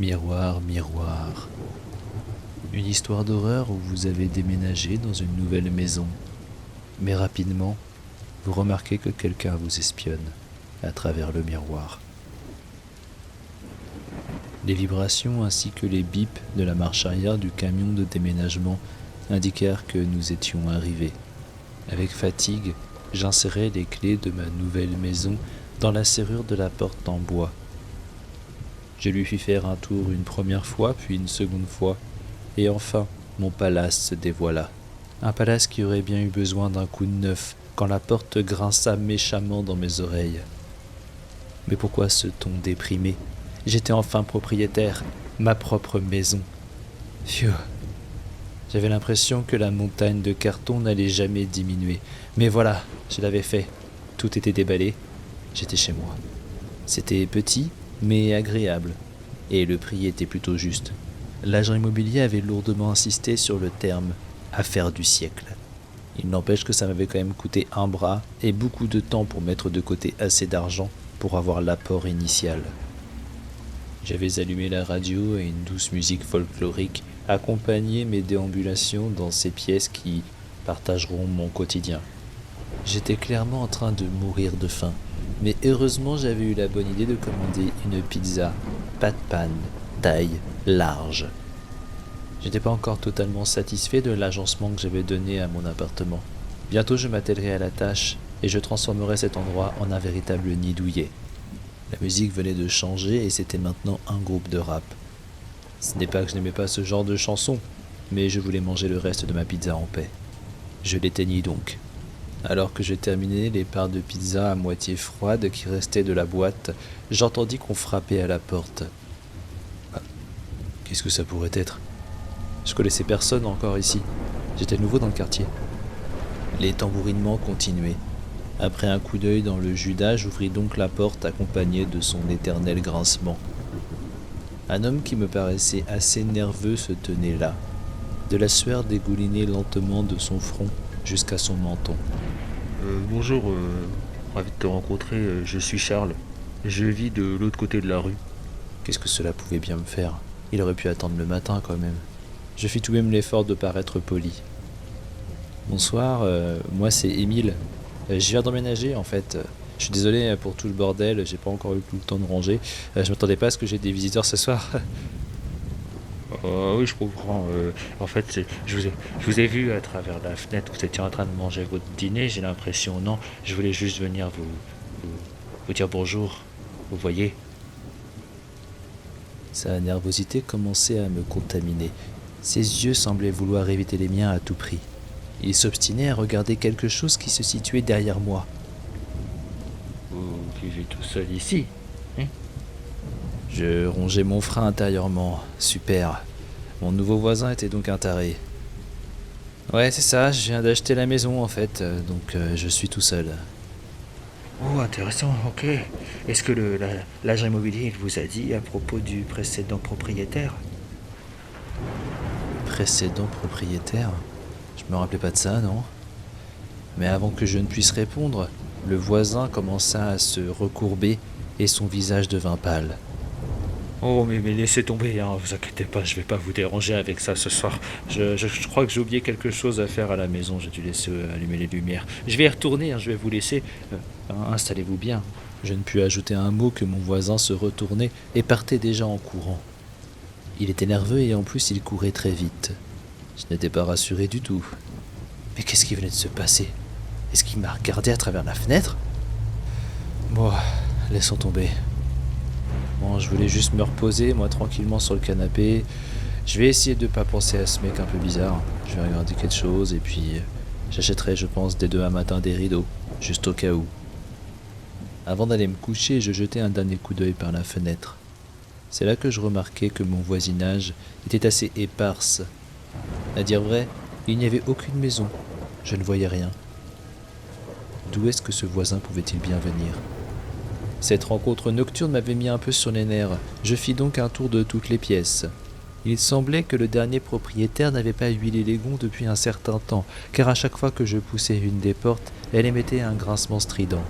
Miroir, miroir. Une histoire d'horreur où vous avez déménagé dans une nouvelle maison. Mais rapidement, vous remarquez que quelqu'un vous espionne à travers le miroir. Les vibrations ainsi que les bips de la marche arrière du camion de déménagement indiquèrent que nous étions arrivés. Avec fatigue, j'insérais les clés de ma nouvelle maison dans la serrure de la porte en bois. Je lui fis faire un tour une première fois, puis une seconde fois, et enfin, mon palace se dévoila. Un palace qui aurait bien eu besoin d'un coup de neuf quand la porte grinça méchamment dans mes oreilles. Mais pourquoi ce ton déprimé ? J'étais enfin propriétaire, ma propre maison. Phew. J'avais l'impression que la montagne de carton n'allait jamais diminuer. Mais voilà, je l'avais fait. Tout était déballé. J'étais chez moi. C'était petit, mais agréable. Et le prix était plutôt juste. L'agent immobilier avait lourdement insisté sur le terme « affaire du siècle ». Il n'empêche que ça m'avait quand même coûté un bras et beaucoup de temps pour mettre de côté assez d'argent pour avoir l'apport initial. J'avais allumé la radio et une douce musique folklorique accompagnait mes déambulations dans ces pièces qui partageront mon quotidien. J'étais clairement en train de mourir de faim, mais heureusement j'avais eu la bonne idée de commander une pizza, pas de panne, taille large. J'étais pas encore totalement satisfait de l'agencement que j'avais donné à mon appartement. Bientôt je m'attellerai à la tâche et je transformerai cet endroit en un véritable nid douillet. La musique venait de changer et c'était maintenant un groupe de rap. Ce n'est pas que je n'aimais pas ce genre de chanson, mais je voulais manger le reste de ma pizza en paix. Je l'éteignis donc. Alors que je terminais les parts de pizza à moitié froides qui restaient de la boîte, j'entendis qu'on frappait à la porte. Ah, qu'est-ce que ça pourrait être ? Je connaissais personne encore ici. J'étais nouveau dans le quartier. Les tambourinements continuaient. Après un coup d'œil dans le Judas, j'ouvris donc la porte accompagné de son éternel grincement. Un homme qui me paraissait assez nerveux se tenait là. De la sueur dégoulinait lentement de son front jusqu'à son menton. Bonjour, ravi de te rencontrer, je suis Charles. Je vis de l'autre côté de la rue. Qu'est-ce que cela pouvait bien me faire ? Il aurait pu attendre le matin quand même. Je fis tout de même l'effort de paraître poli. Bonsoir, moi c'est Émile. Je viens d'emménager en fait. Je suis désolé pour tout le bordel, j'ai pas encore eu tout le temps de ranger. Je m'attendais pas à ce que j'ai des visiteurs ce soir. Oui, je comprends. En fait, je vous ai vu à travers la fenêtre, vous étiez en train de manger votre dîner, j'ai l'impression. Non, je voulais juste venir vous dire bonjour. Vous voyez. Sa nervosité commençait à me contaminer. Ses yeux semblaient vouloir éviter les miens à tout prix. Il s'obstinait à regarder quelque chose qui se situait derrière moi. Vous vivez tout seul ici, hein ? Je rongeais mon frein intérieurement. Super. Mon nouveau voisin était donc un taré. Ouais, c'est ça, je viens d'acheter la maison en fait, donc je suis tout seul. Oh, intéressant, ok. Est-ce que l'agent immobilier il vous a dit à propos du précédent propriétaire ? Précédent propriétaire ? Je me rappelais pas de ça, non ? Mais avant que je ne puisse répondre, le voisin commença à se recourber et son visage devint pâle. Oh, mais laissez tomber, hein, vous inquiétez pas, je vais pas vous déranger avec ça ce soir. Je crois que j'ai oublié quelque chose à faire à la maison, j'ai dû laisser allumer les lumières. Je vais y retourner, hein, je vais vous laisser. Installez-vous bien. Je ne pus ajouter un mot que mon voisin se retournait et partait déjà en courant. Il était nerveux et en plus il courait très vite. Je n'étais pas rassuré du tout. Mais qu'est-ce qui venait de se passer ? Est-ce qu'il m'a regardé à travers la fenêtre ? Bon, laissons tomber. Bon, je voulais juste me reposer, moi, tranquillement sur le canapé. Je vais essayer de ne pas penser à ce mec un peu bizarre. Je vais regarder quelque chose et puis j'achèterai, je pense, dès demain matin des rideaux, juste au cas où. Avant d'aller me coucher, je jetai un dernier coup d'œil par la fenêtre. C'est là que je remarquai que mon voisinage était assez éparse. À dire vrai, il n'y avait aucune maison. Je ne voyais rien. D'où est-ce que ce voisin pouvait-il bien venir ? Cette rencontre nocturne m'avait mis un peu sur les nerfs. Je fis donc un tour de toutes les pièces. Il semblait que le dernier propriétaire n'avait pas huilé les gonds depuis un certain temps, car à chaque fois que je poussais une des portes, elle émettait un grincement strident.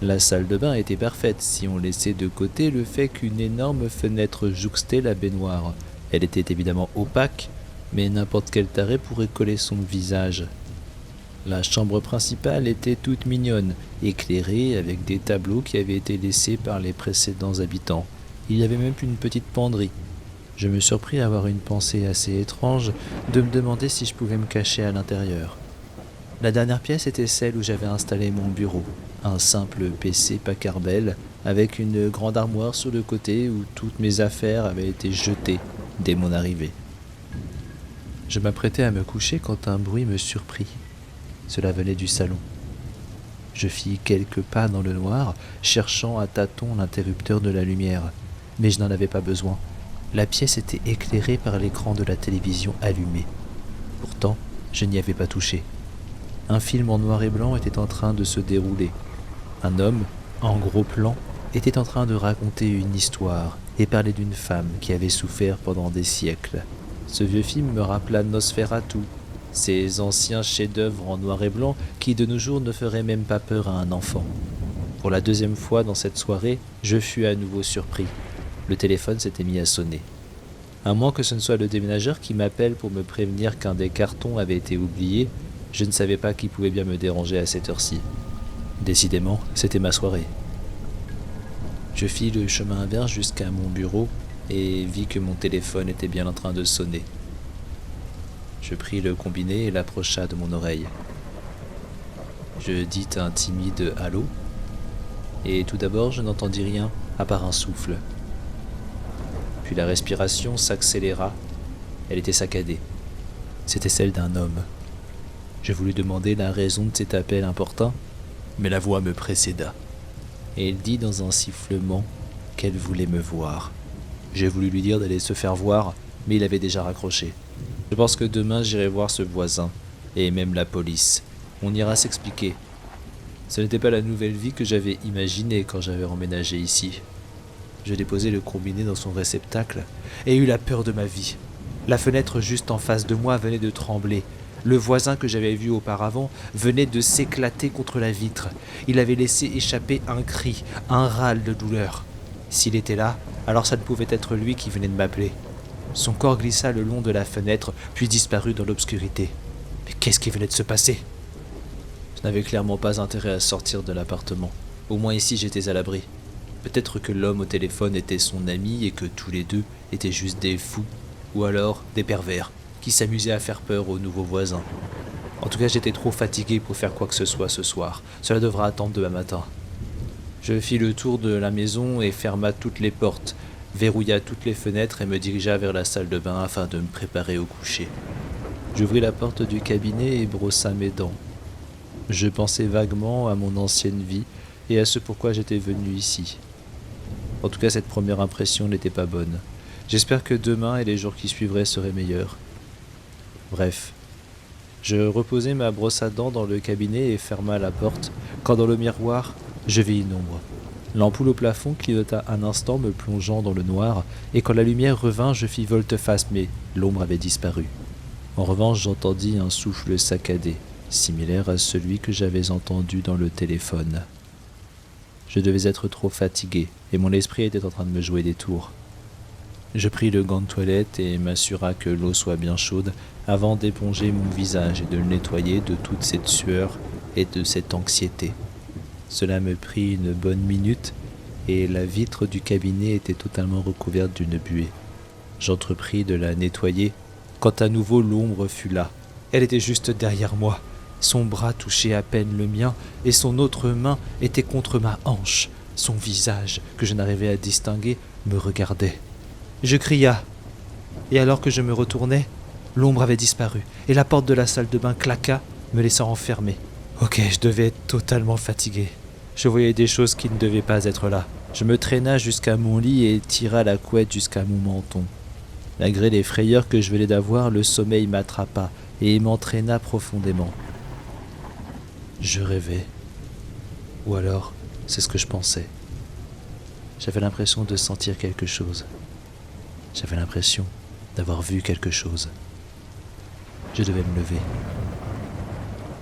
La salle de bain était parfaite si on laissait de côté le fait qu'une énorme fenêtre jouxtait la baignoire. Elle était évidemment opaque, mais n'importe quel taré pourrait coller son visage. La chambre principale était toute mignonne, éclairée avec des tableaux qui avaient été laissés par les précédents habitants. Il y avait même une petite penderie. Je me surpris à avoir une pensée assez étrange de me demander si je pouvais me cacher à l'intérieur. La dernière pièce était celle où j'avais installé mon bureau, un simple PC Packard Bell avec une grande armoire sur le côté où toutes mes affaires avaient été jetées dès mon arrivée. Je m'apprêtais à me coucher quand un bruit me surprit. Cela venait du salon. Je fis quelques pas dans le noir, cherchant à tâtons l'interrupteur de la lumière, mais je n'en avais pas besoin. La pièce était éclairée par l'écran de la télévision allumé. Pourtant, je n'y avais pas touché. Un film en noir et blanc était en train de se dérouler. Un homme, en gros plan, était en train de raconter une histoire et parler d'une femme qui avait souffert pendant des siècles. Ce vieux film me rappela Nosferatu, ces anciens chefs-d'œuvre en noir et blanc qui de nos jours ne feraient même pas peur à un enfant. Pour la deuxième fois dans cette soirée, je fus à nouveau surpris. Le téléphone s'était mis à sonner. À moins que ce ne soit le déménageur qui m'appelle pour me prévenir qu'un des cartons avait été oublié, je ne savais pas qui pouvait bien me déranger à cette heure-ci. Décidément, c'était ma soirée. Je fis le chemin inverse jusqu'à mon bureau et vis que mon téléphone était bien en train de sonner. Je pris le combiné et l'approcha de mon oreille. Je dis un timide « allô » et tout d'abord je n'entendis rien à part un souffle. Puis la respiration s'accéléra, elle était saccadée. C'était celle d'un homme. Je voulus demander la raison de cet appel importun, mais la voix me précéda. Et elle dit dans un sifflement qu'elle voulait me voir. J'ai voulu lui dire d'aller se faire voir, mais il avait déjà raccroché. Je pense que demain j'irai voir ce voisin, et même la police. On ira s'expliquer. Ce n'était pas la nouvelle vie que j'avais imaginée quand j'avais emménagé ici. Je déposai le combiné dans son réceptacle et eus la peur de ma vie. La fenêtre juste en face de moi venait de trembler. Le voisin que j'avais vu auparavant venait de s'éclater contre la vitre. Il avait laissé échapper un cri, un râle de douleur. S'il était là, alors ça ne pouvait être lui qui venait de m'appeler. Son corps glissa le long de la fenêtre, puis disparut dans l'obscurité. Mais qu'est-ce qui venait de se passer ? Je n'avais clairement pas intérêt à sortir de l'appartement. Au moins ici, j'étais à l'abri. Peut-être que l'homme au téléphone était son ami et que tous les deux étaient juste des fous, ou alors des pervers, qui s'amusaient à faire peur aux nouveaux voisins. En tout cas, j'étais trop fatigué pour faire quoi que ce soit ce soir. Cela devra attendre demain matin. Je fis le tour de la maison et ferma toutes les portes, verrouilla toutes les fenêtres et me dirigea vers la salle de bain afin de me préparer au coucher. J'ouvris la porte du cabinet et brossa mes dents. Je pensais vaguement à mon ancienne vie et à ce pourquoi j'étais venu ici. En tout cas, cette première impression n'était pas bonne. J'espère que demain et les jours qui suivraient seraient meilleurs. Bref, je reposai ma brosse à dents dans le cabinet et ferma la porte, quand dans le miroir, je vis une ombre. L'ampoule au plafond clignota un instant me plongeant dans le noir, et quand la lumière revint, je fis volte-face, mais l'ombre avait disparu. En revanche, j'entendis un souffle saccadé, similaire à celui que j'avais entendu dans le téléphone. Je devais être trop fatigué, et mon esprit était en train de me jouer des tours. Je pris le gant de toilette et m'assura que l'eau soit bien chaude avant d'éponger mon visage et de le nettoyer de toute cette sueur et de cette anxiété. Cela me prit une bonne minute et la vitre du cabinet était totalement recouverte d'une buée. J'entrepris de la nettoyer quand à nouveau l'ombre fut là. Elle était juste derrière moi. Son bras touchait à peine le mien et son autre main était contre ma hanche. Son visage, que je n'arrivais à distinguer, me regardait. Je cria, et alors que je me retournais, l'ombre avait disparu, et la porte de la salle de bain claqua, me laissant enfermer. Ok, je devais être totalement fatigué. Je voyais des choses qui ne devaient pas être là. Je me traîna jusqu'à mon lit et tira la couette jusqu'à mon menton. Malgré les frayeurs que je venais d'avoir, le sommeil m'attrapa et m'entraîna profondément. Je rêvais. Ou alors, c'est ce que je pensais. J'avais l'impression de sentir quelque chose. J'avais l'impression d'avoir vu quelque chose. Je devais me lever.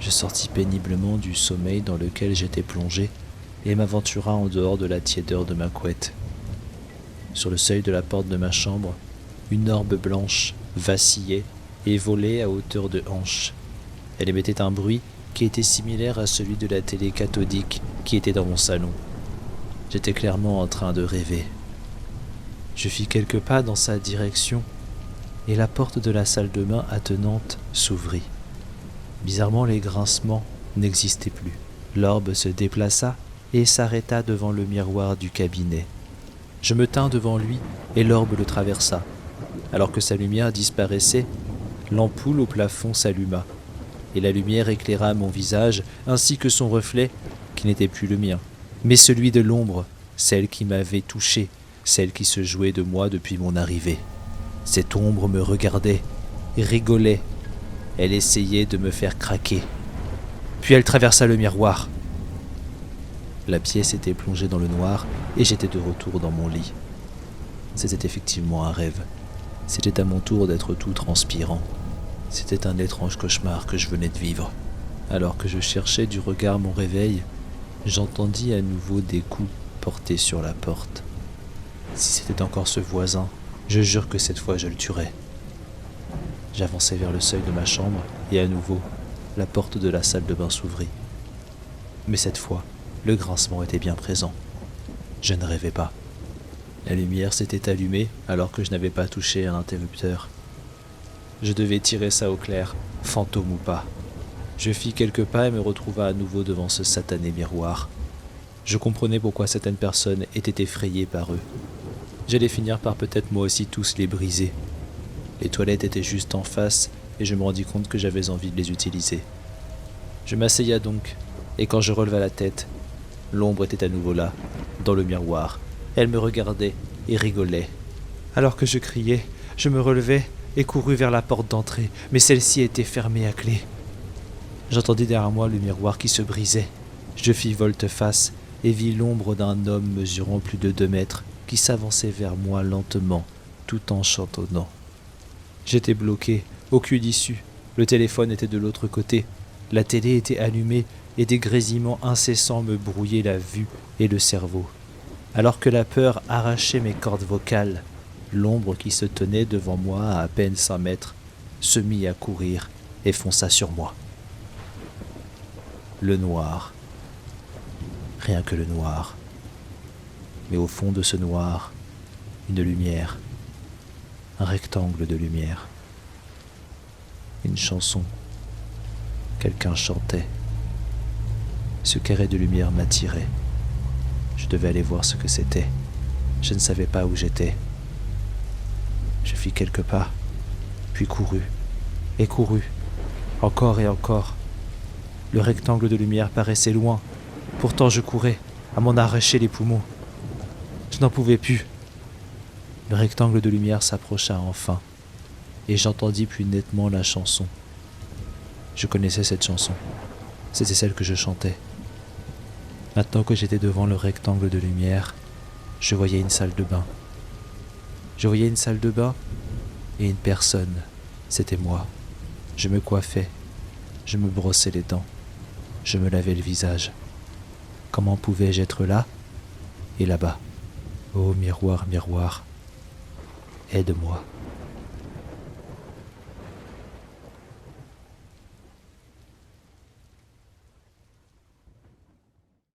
Je sortis péniblement du sommeil dans lequel j'étais plongé et m'aventura en dehors de la tiédeur de ma couette. Sur le seuil de la porte de ma chambre, une orbe blanche vacillait et volait à hauteur de hanche. Elle émettait un bruit qui était similaire à celui de la télé cathodique qui était dans mon salon. J'étais clairement en train de rêver. Je fis quelques pas dans sa direction et la porte de la salle de bain attenante s'ouvrit. Bizarrement, les grincements n'existaient plus. L'orbe se déplaça et s'arrêta devant le miroir du cabinet. Je me tins devant lui et l'orbe le traversa. Alors que sa lumière disparaissait, l'ampoule au plafond s'alluma et la lumière éclaira mon visage ainsi que son reflet qui n'était plus le mien, mais celui de l'ombre, celle qui m'avait touché, celle qui se jouait de moi depuis mon arrivée. Cette ombre me regardait, rigolait, elle essayait de me faire craquer. Puis elle traversa le miroir. La pièce était plongée dans le noir et j'étais de retour dans mon lit. C'était effectivement un rêve. C'était à mon tour d'être tout transpirant. C'était un étrange cauchemar que je venais de vivre. Alors que je cherchais du regard mon réveil, j'entendis à nouveau des coups portés sur la porte. Si c'était encore ce voisin, je jure que cette fois je le tuerais. J'avançai vers le seuil de ma chambre et à nouveau, la porte de la salle de bain s'ouvrit. Mais cette fois, le grincement était bien présent. Je ne rêvais pas. La lumière s'était allumée alors que je n'avais pas touché à l'interrupteur. Je devais tirer ça au clair, fantôme ou pas. Je fis quelques pas et me retrouva à nouveau devant ce satané miroir. Je comprenais pourquoi certaines personnes étaient effrayées par eux. J'allais finir par peut-être moi aussi tous les briser. Les toilettes étaient juste en face et je me rendis compte que j'avais envie de les utiliser. Je m'asseya donc, et quand je releva la tête, l'ombre était à nouveau là, dans le miroir. Elle me regardait et rigolait. Alors que je criais, je me relevai et courus vers la porte d'entrée, mais celle-ci était fermée à clé. J'entendis derrière moi le miroir qui se brisait. Je fis volte-face et vis l'ombre d'un homme mesurant plus de 2 mètres qui s'avançait vers moi lentement, tout en chantonnant. J'étais bloqué, aucune issue. Le téléphone était de l'autre côté. La télé était allumée et des grésillements incessants me brouillaient la vue et le cerveau. Alors que la peur arrachait mes cordes vocales, l'ombre qui se tenait devant moi à peine 5 mètres se mit à courir et fonça sur moi. Le noir. Rien que le noir. Mais au fond de ce noir, une lumière. Un rectangle de lumière. Une chanson. Quelqu'un chantait. Ce carré de lumière m'attirait. Je devais aller voir ce que c'était. Je ne savais pas où j'étais. Je fis quelques pas, puis courus, et courus, encore et encore. Le rectangle de lumière paraissait loin, pourtant je courais, à m'en arracher les poumons. Je n'en pouvais plus. Le rectangle de lumière s'approcha enfin, et j'entendis plus nettement la chanson. Je connaissais cette chanson, c'était celle que je chantais. Maintenant que j'étais devant le rectangle de lumière, je voyais une salle de bain. Je voyais une salle de bain et une personne, c'était moi. Je me coiffais, je me brossais les dents, je me lavais le visage. Comment pouvais-je être là et là-bas? Ô miroir, miroir, aide-moi.